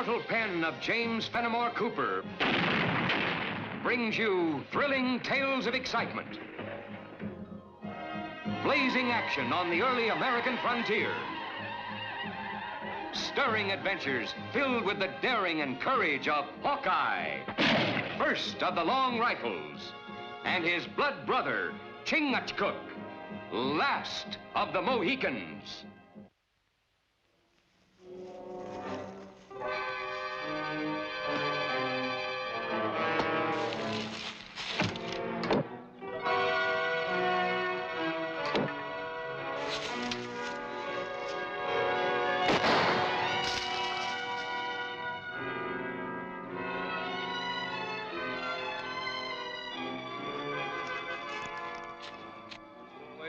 immortal pen of James Fenimore Cooper brings you thrilling tales of excitement, blazing action on the early American frontier, stirring adventures filled with the daring and courage of Hawkeye, first of the long rifles, and his blood brother, Chingachgook, last of the Mohicans.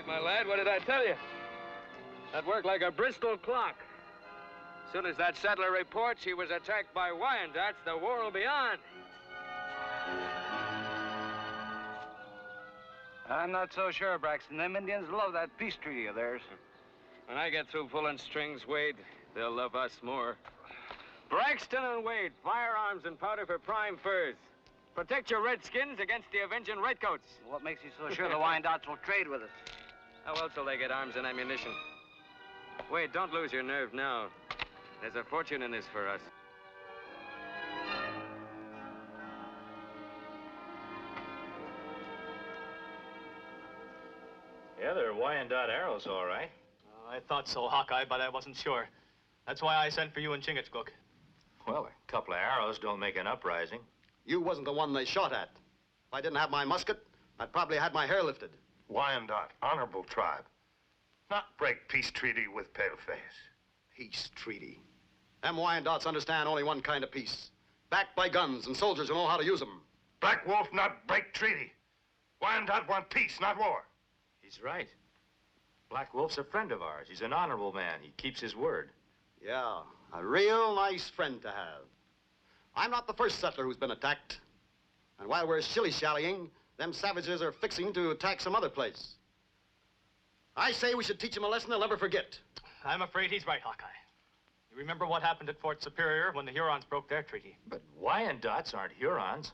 My lad, what did I tell you? That worked like a Bristol clock. As soon as that settler reports he was attacked by Wyandots, the war will be on. I'm not so sure, Braxton. Them Indians love that peace treaty of theirs. When I get through pulling strings, Wade, they'll love us more. Braxton and Wade, firearms and powder for prime furs. Protect your redskins against the avenging redcoats. What makes you so sure the Wyandots will trade with us? How else will they get arms and ammunition? Wait, don't lose your nerve now. There's a fortune in this for us. Yeah, they're Wyandotte arrows, all right. I thought so, Hawkeye, but I wasn't sure. That's why I sent for you and Chingachgook. Well, a couple of arrows don't make an uprising. You wasn't the one they shot at. If I didn't have my musket, I'd probably had my hair lifted. Wyandotte, honorable tribe. Not break peace treaty with paleface. Peace treaty. Them Wyandottes understand only one kind of peace. Backed by guns and soldiers who know how to use them. Black Wolf not break treaty. Wyandotte want peace, not war. He's right. Black Wolf's a friend of ours. He's an honorable man. He keeps his word. Yeah, a real nice friend to have. I'm not the first settler who's been attacked. And while we're shilly-shallying, them savages are fixing to attack some other place. I say we should teach them a lesson they'll never forget. I'm afraid he's right, Hawkeye. You remember what happened at Fort Superior when the Hurons broke their treaty? But Wyandottes aren't Hurons.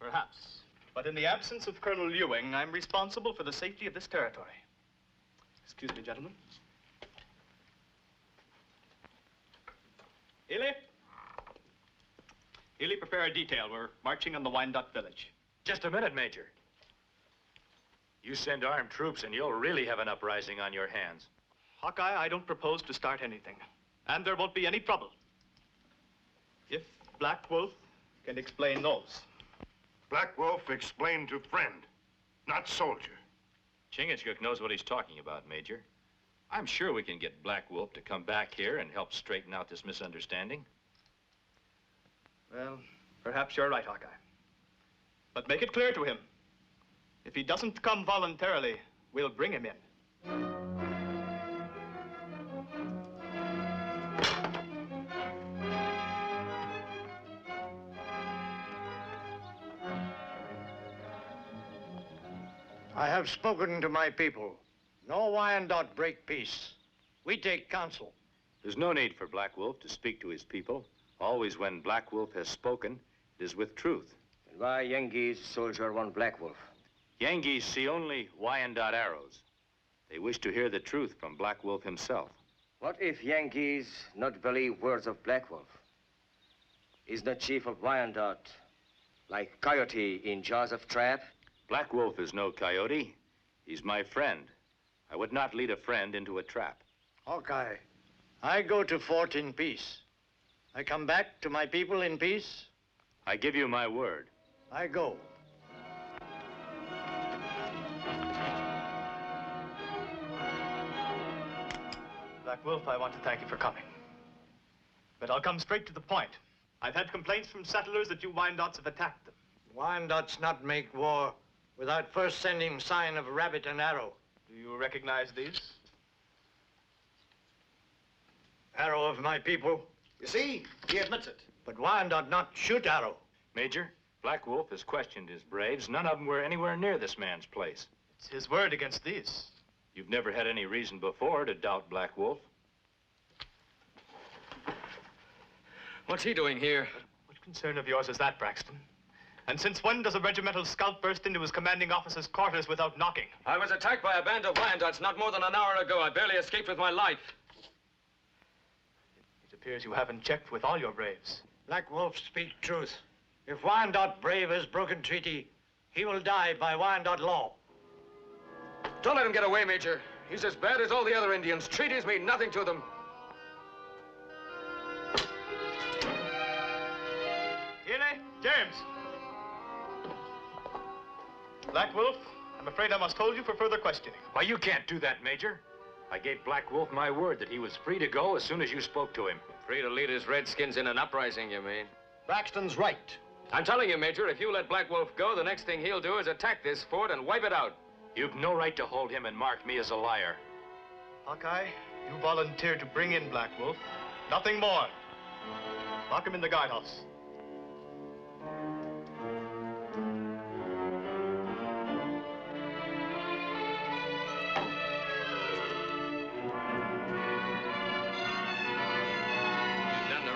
Perhaps. But in the absence of Colonel Ewing, I'm responsible for the safety of this territory. Excuse me, gentlemen. Ely? Ely, prepare a detail. We're marching on the Wyandotte village. Just a minute, Major. You send armed troops and you'll really have an uprising on your hands. Hawkeye, I don't propose to start anything. And there won't be any trouble. If Black Wolf can explain those. Black Wolf explained to friend, not soldier. Chingachgook knows what he's talking about, Major. I'm sure we can get Black Wolf to come back here and help straighten out this misunderstanding. Well, perhaps you're right, Hawkeye. But make it clear to him. If he doesn't come voluntarily, we'll bring him in. I have spoken to my people. No Wyandotte break peace. We take counsel. There's no need for Black Wolf to speak to his people. Always when Black Wolf has spoken, it is with truth. And why Yengeese soldier want Black Wolf? Yengeese see only Wyandotte arrows. They wish to hear the truth from Black Wolf himself. What if Yengeese not believe words of Black Wolf? Is the chief of Wyandotte like coyote in jaws of trap? Black Wolf is no coyote. He's my friend. I would not lead a friend into a trap. Hawkeye, I go to fort in peace. I come back to my people in peace. I give you my word. I go. Black Wolf, I want to thank you for coming. But I'll come straight to the point. I've had complaints from settlers that you Wyandottes have attacked them. Wyandottes not make war without first sending sign of rabbit and arrow. Do you recognize these? Arrow of my people. You see, he admits it. But Wyandotte not shoot arrow. Major, Black Wolf has questioned his braves. None of them were anywhere near this man's place. It's his word against these. You've never had any reason before to doubt Black Wolf. What's he doing here? What concern of yours is that, Braxton? And since when does a regimental scout burst into his commanding officer's quarters without knocking? I was attacked by a band of Wyandots not more than an hour ago. I barely escaped with my life. It appears you haven't checked with all your braves. Black Wolf speak truth. If Wyandotte brave has broken treaty, he will die by Wyandotte law. Don't let him get away, Major. He's as bad as all the other Indians. Treaties mean nothing to them. Healy, James. Black Wolf, I'm afraid I must hold you for further questioning. Why, you can't do that, Major. I gave Black Wolf my word that he was free to go as soon as you spoke to him. Free to lead his redskins in an uprising, you mean? Braxton's right. I'm telling you, Major, if you let Black Wolf go, the next thing he'll do is attack this fort and wipe it out. You've no right to hold him and mark me as a liar. Hawkeye, you volunteered to bring in Black Wolf. Nothing more. Lock him in the guardhouse.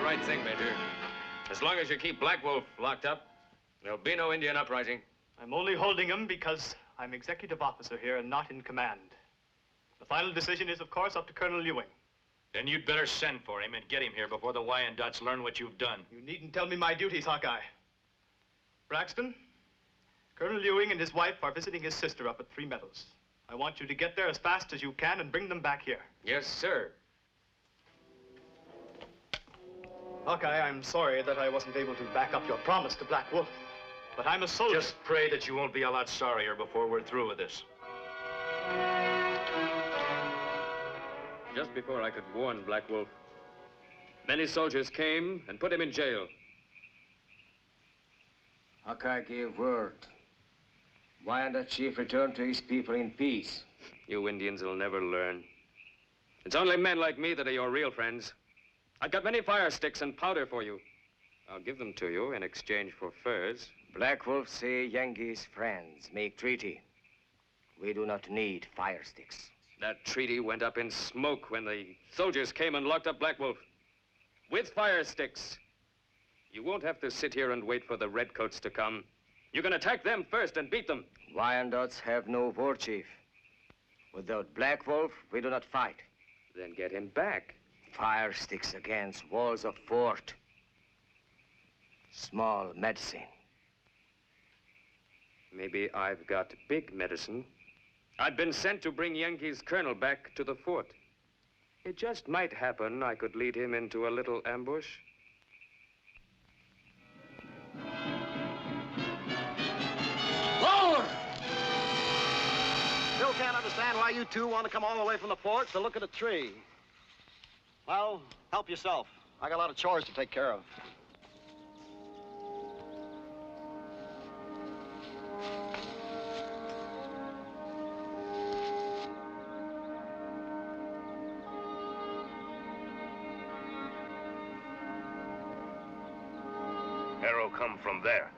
Right thing, Major. As long as you keep Black Wolf locked up, there'll be no Indian uprising. I'm only holding him because I'm executive officer here and not in command. The final decision is, of course, up to Colonel Ewing. Then you'd better send for him and get him here before the Wyandottes learn what you've done. You needn't tell me my duties, Hawkeye. Braxton, Colonel Ewing and his wife are visiting his sister up at Three Meadows. I want you to get there as fast as you can and bring them back here. Yes, sir. Hawkeye, I'm sorry that I wasn't able to back up your promise to Black Wolf. But I'm a soldier. Just pray that you won't be a lot sorrier before we're through with this. Just before I could warn Black Wolf, many soldiers came and put him in jail. Hawkeye gave word. Wyandotte chief returned to his people in peace. You Indians will never learn. It's only men like me that are your real friends. I've got many fire sticks and powder for you. I'll give them to you in exchange for furs. Black Wolf say Yankees friends make treaty. We do not need fire sticks. That treaty went up in smoke when the soldiers came and locked up Black Wolf. With fire sticks. You won't have to sit here and wait for the redcoats to come. You can attack them first and beat them. Wyandottes have no war chief. Without Black Wolf, we do not fight. Then get him back. Fire sticks against walls of fort. Small medicine. Maybe I've got big medicine. I've been sent to bring Yankee's colonel back to the fort. It just might happen I could lead him into a little ambush. Lord! Still can't understand why you two want to come all the way from the fort to look at a tree. Well, help yourself. I got a lot of chores to take care of. Arrow come from there.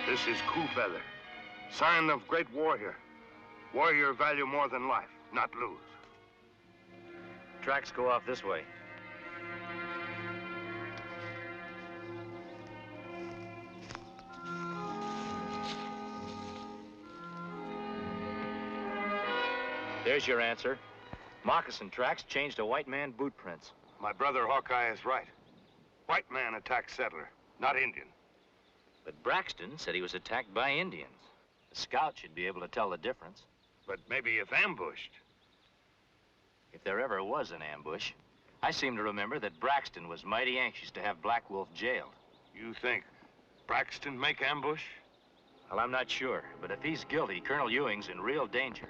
This is Coup Feather, sign of great warrior. Warrior value more than life, not lose. Tracks go off this way. There's your answer. Moccasin tracks changed to white man boot prints. My brother Hawkeye is right. White man attacked settler, not Indian. But Braxton said he was attacked by Indians. The scout should be able to tell the difference. But maybe if ambushed. If there ever was an ambush, I seem to remember that Braxton was mighty anxious to have Black Wolf jailed. You think Braxton make ambush? Well, I'm not sure, but if he's guilty, Colonel Ewing's in real danger.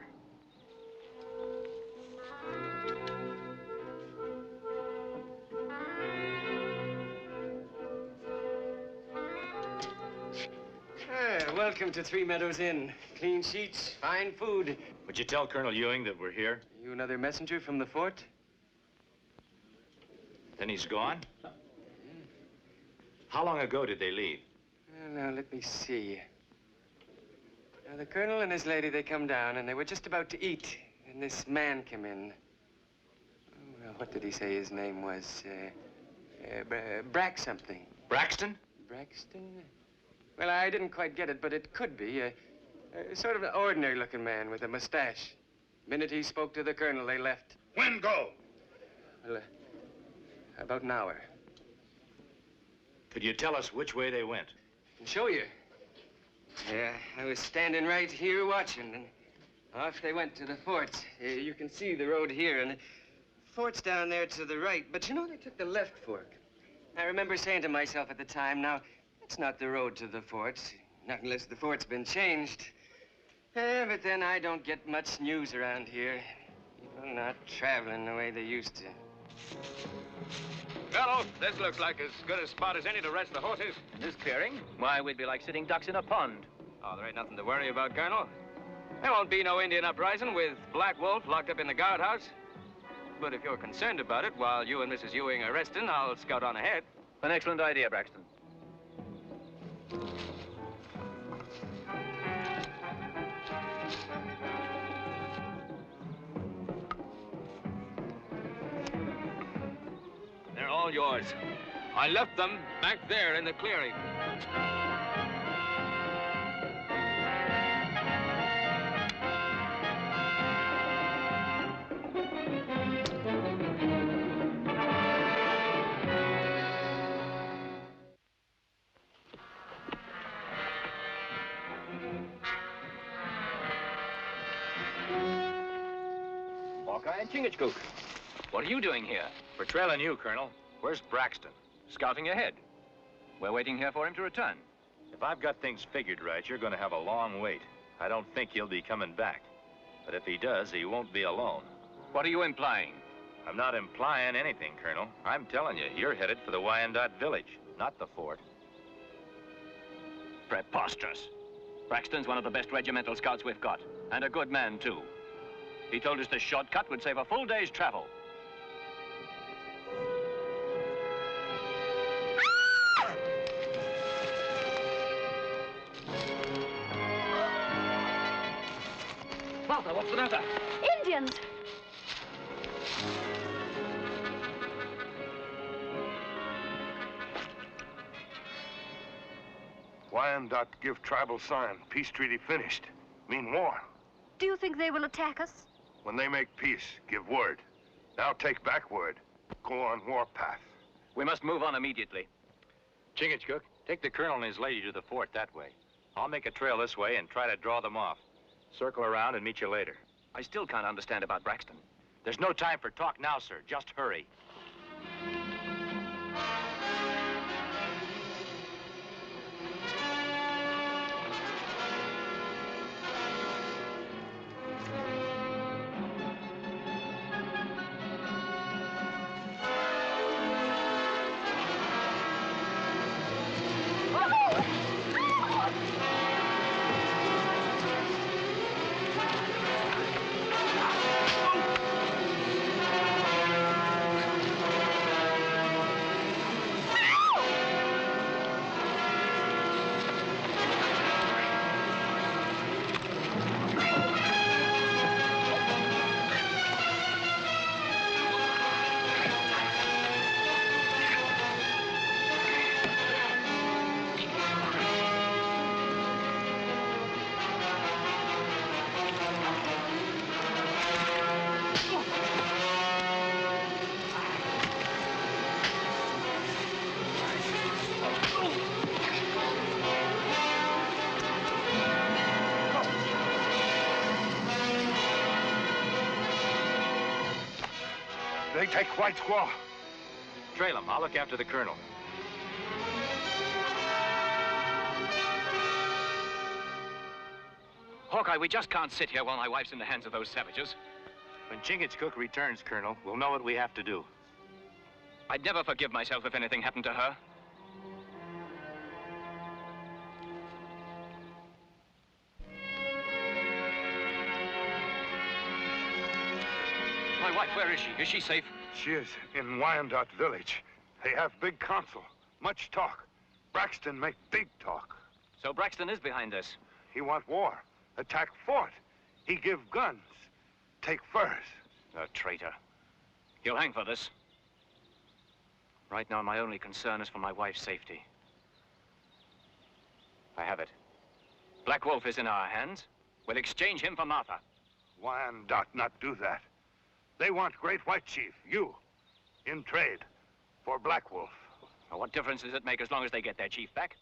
Welcome to Three Meadows Inn. Clean sheets, fine food. Would you tell Colonel Ewing that we're here? You another messenger from the fort? Then he's gone? How long ago did they leave? Now, let me see. Now, the colonel and his lady, they come down, and they were just about to eat, and this man came in. Oh, well, what did he say his name was? Brack something. Braxton? Braxton? Well, I didn't quite get it, but it could be. Sort of an ordinary-looking man with a mustache. The minute he spoke to the colonel, they left. When go? Well, about an hour. Could you tell us which way they went? I can show you. Yeah, I was standing right here watching, and off they went to the forts. You can see the road here, and the fort's down there to the right. But you know, they took the left fork. I remember saying to myself at the time, now, that's not the road to the forts. Not unless the fort's been changed. But then I don't get much news around here. People not traveling the way they used to. Fellow, this looks like as good a spot as any to rest the horses. This clearing? Why, we'd be like sitting ducks in a pond. Oh, there ain't nothing to worry about, Colonel. There won't be no Indian uprising with Black Wolf locked up in the guardhouse. But if you're concerned about it, while you and Mrs. Ewing are resting, I'll scout on ahead. An excellent idea, Braxton. They're all yours. I left them back there in the clearing. Hawkeye and Chingachgook. What are you doing here? We're trailing you, Colonel. Where's Braxton? Scouting ahead. We're waiting here for him to return. If I've got things figured right, you're going to have a long wait. I don't think he'll be coming back. But if he does, he won't be alone. What are you implying? I'm not implying anything, Colonel. I'm telling you, you're headed for the Wyandotte village, not the fort. Preposterous. Braxton's one of the best regimental scouts we've got, and a good man, too. He told us the shortcut would save a full day's travel. Martha, what's the matter? Indians! Wyandotte give tribal sign. Peace treaty finished. Mean war. Do you think they will attack us? When they make peace, give word. Now take back word. Go on warpath. We must move on immediately. Chingachgook, take the colonel and his lady to the fort that way. I'll make a trail this way and try to draw them off. Circle around and meet you later. I still can't understand about Braxton. There's no time for talk now, sir. Just hurry. They take White Squaw. Trail him. I'll look after the colonel. Hawkeye, we just can't sit here while my wife's in the hands of those savages. When Chingachgook returns, Colonel, we'll know what we have to do. I'd never forgive myself if anything happened to her. My wife, where is she? Is she safe? She is in Wyandotte village. They have big council. Much talk. Braxton make big talk. So Braxton is behind this? He want war. Attack fort. He give guns. Take furs. A traitor. He'll hang for this. Right now, my only concern is for my wife's safety. I have it. Black Wolf is in our hands. We'll exchange him for Martha. Wyandotte not do that. They want Great White Chief, you, in trade for Black Wolf. Well, what difference does it make as long as they get their chief back?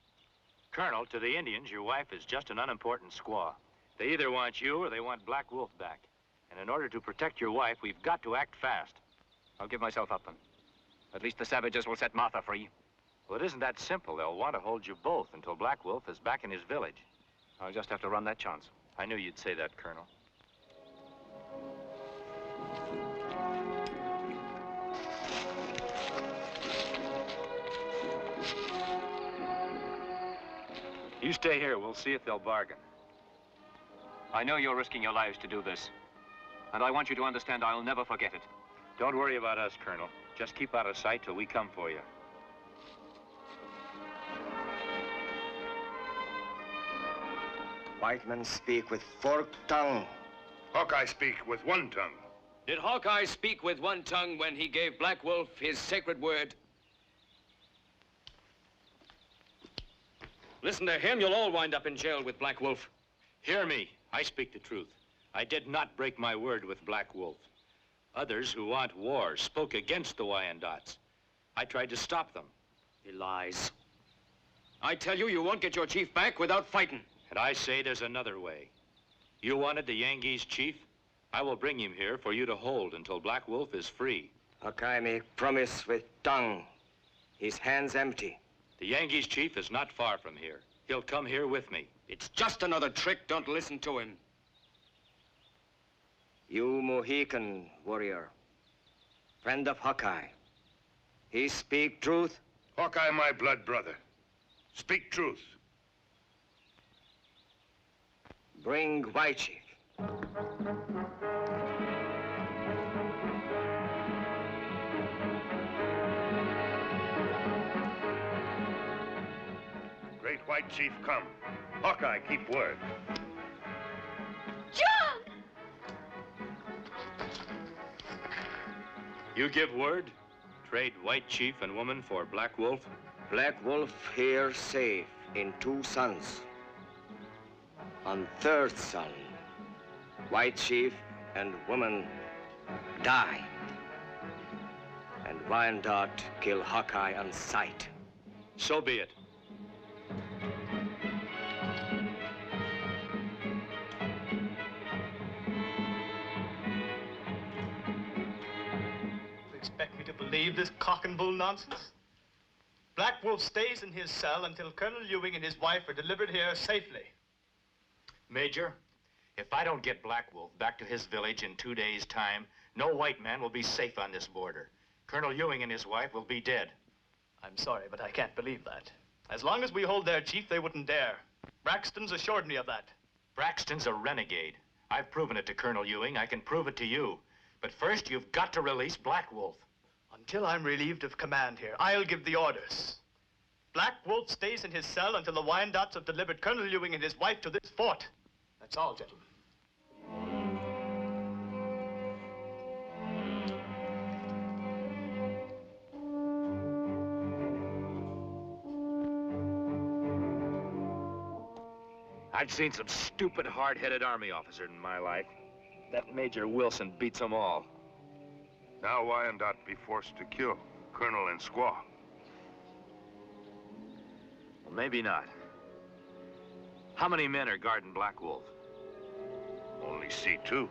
Colonel, to the Indians, your wife is just an unimportant squaw. They either want you or they want Black Wolf back. And in order to protect your wife, we've got to act fast. I'll give myself up then. At least the savages will set Martha free. Well, it isn't that simple. They'll want to hold you both until Black Wolf is back in his village. I'll just have to run that chance. I knew you'd say that, Colonel. You stay here. We'll see if they'll bargain. I know you're risking your lives to do this. And I want you to understand I'll never forget it. Don't worry about us, Colonel. Just keep out of sight till we come for you. White men speak with forked tongue. Hawkeye speak with one tongue. Did Hawkeye speak with one tongue when he gave Black Wolf his sacred word? Listen to him, you'll all wind up in jail with Black Wolf. Hear me. I speak the truth. I did not break my word with Black Wolf. Others who want war spoke against the Wyandottes. I tried to stop them. He lies. I tell you, you won't get your chief back without fighting. And I say there's another way. You wanted the Yankees' chief? I will bring him here for you to hold until Black Wolf is free. Hawkeye make promise with tongue. His hands empty. The Yankees' chief is not far from here. He'll come here with me. It's just another trick. Don't listen to him. You Mohican warrior, friend of Hawkeye. He speak truth? Hawkeye, my blood brother. Speak truth. Bring White Chief. Great White Chief come. Hawkeye, keep word. John! You give word? Trade White Chief and woman for Black Wolf? Black Wolf here safe in 2 sons. On 3rd son, White Chief and woman die. And Wyandotte kill Hawkeye on sight. So be it. Expect me to believe this cock and bull nonsense? Black Wolf stays in his cell until Colonel Ewing and his wife are delivered here safely. Major, if I don't get Black Wolf back to his village in 2 days' time, no white man will be safe on this border. Colonel Ewing and his wife will be dead. I'm sorry, but I can't believe that. As long as we hold their chief, they wouldn't dare. Braxton's assured me of that. Braxton's a renegade. I've proven it to Colonel Ewing. I can prove it to you. But first, you've got to release Black Wolf. Until I'm relieved of command here, I'll give the orders. Black Wolf stays in his cell until the Wyandottes have delivered Colonel Ewing and his wife to this fort. That's all, gentlemen. I've seen some stupid, hard-headed army officers in my life. That Major Wilson beats them all. Now Wyandotte be forced to kill Colonel and squaw. Well, maybe not. How many men are guarding Black Wolf? Only see 2.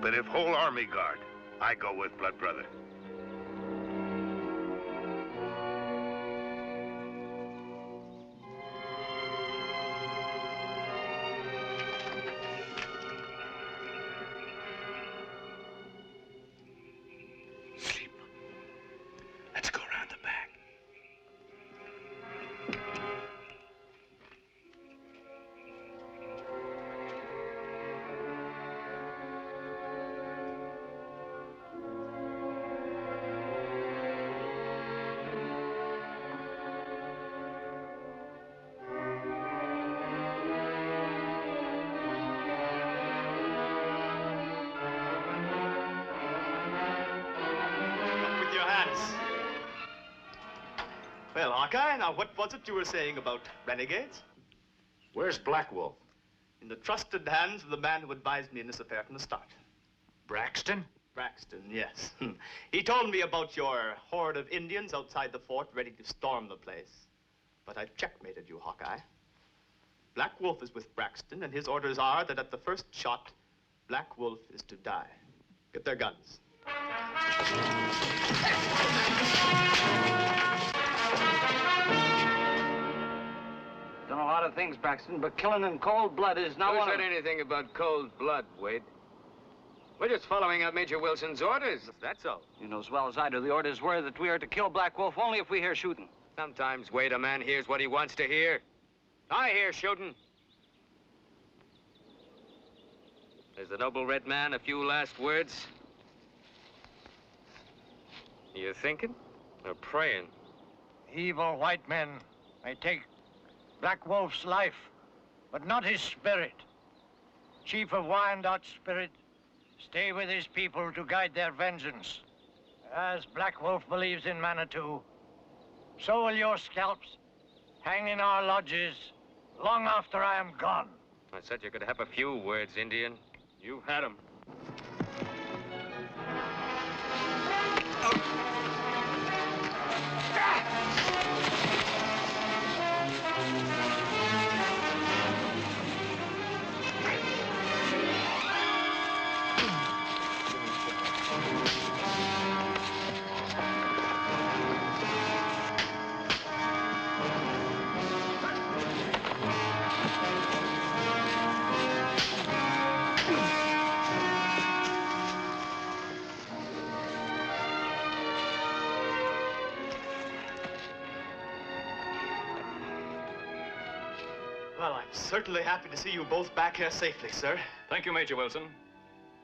But if whole army guard, I go with blood brother. Hawkeye, now what was it you were saying about renegades? Where's Black Wolf? In the trusted hands of the man who advised me in this affair from the start. Braxton? Braxton, yes. He told me about your horde of Indians outside the fort ready to storm the place. But I've checkmated you, Hawkeye. Black Wolf is with Braxton, and his orders are that at the first shot, Black Wolf is to die. Get their guns. Done a lot of things, Braxton, but killing in cold blood is not one Who of said anything about cold blood, Wade? We're just following out Major Wilson's orders, that's all. You know as well as I do, the orders were that we are to kill Black Wolf only if we hear shooting. Sometimes, Wade, a man hears what he wants to hear. I hear shooting. Has the noble red man a few last words? You thinking or praying? Evil white men may take Black Wolf's life, but not his spirit. Chief of Wyandot's spirit, stay with his people to guide their vengeance. As Black Wolf believes in Manitou, so will your scalps hang in our lodges long after I am gone. I said you could have a few words, Indian. You've had them. Well, I'm certainly happy to see you both back here safely, sir. Thank you, Major Wilson.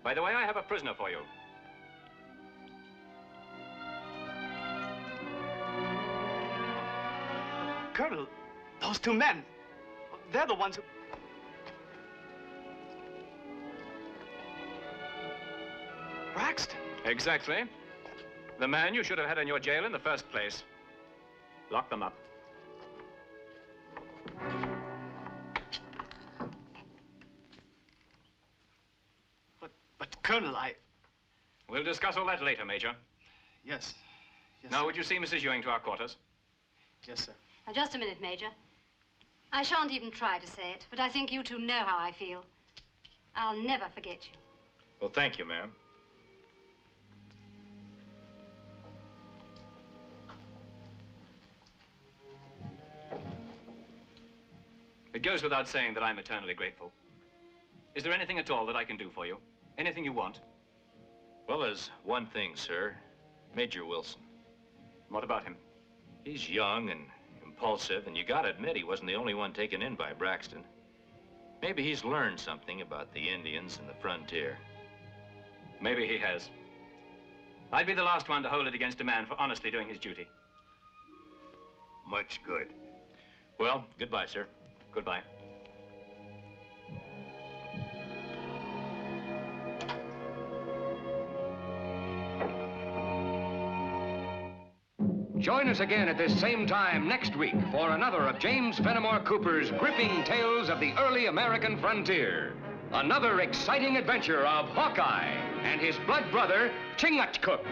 By the way, I have a prisoner for you. Colonel, those two men, they're the ones who... Braxton. Exactly. The man you should have had in your jail in the first place. Lock them up. But Colonel, We'll discuss all that later, Major. Yes. Yes, Now, sir. would you see Mrs. Ewing to our quarters? Yes, sir. Now, just a minute, Major. I shan't even try to say it, but I think you two know how I feel. I'll never forget you. Well, thank you, ma'am. It goes without saying that I'm eternally grateful. Is there anything at all that I can do for you? Anything you want? Well, there's one thing, sir. Major Wilson. What about him? He's young and impulsive, and you gotta admit he wasn't the only one taken in by Braxton. Maybe he's learned something about the Indians and the frontier. Maybe he has. I'd be the last one to hold it against a man for honestly doing his duty. Much good. Well, goodbye, sir. Goodbye. Join us again at this same time next week for another of James Fenimore Cooper's gripping tales of the early American frontier. Another exciting adventure of Hawkeye and his blood brother, Chingachgook,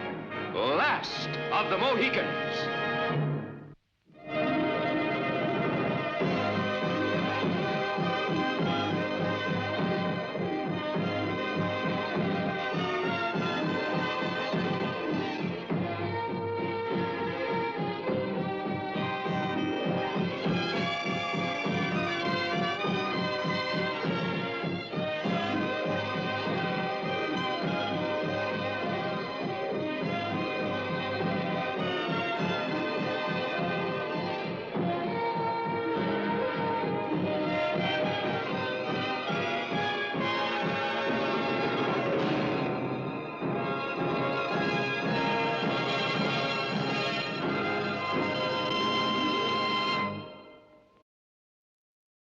last of the Mohicans.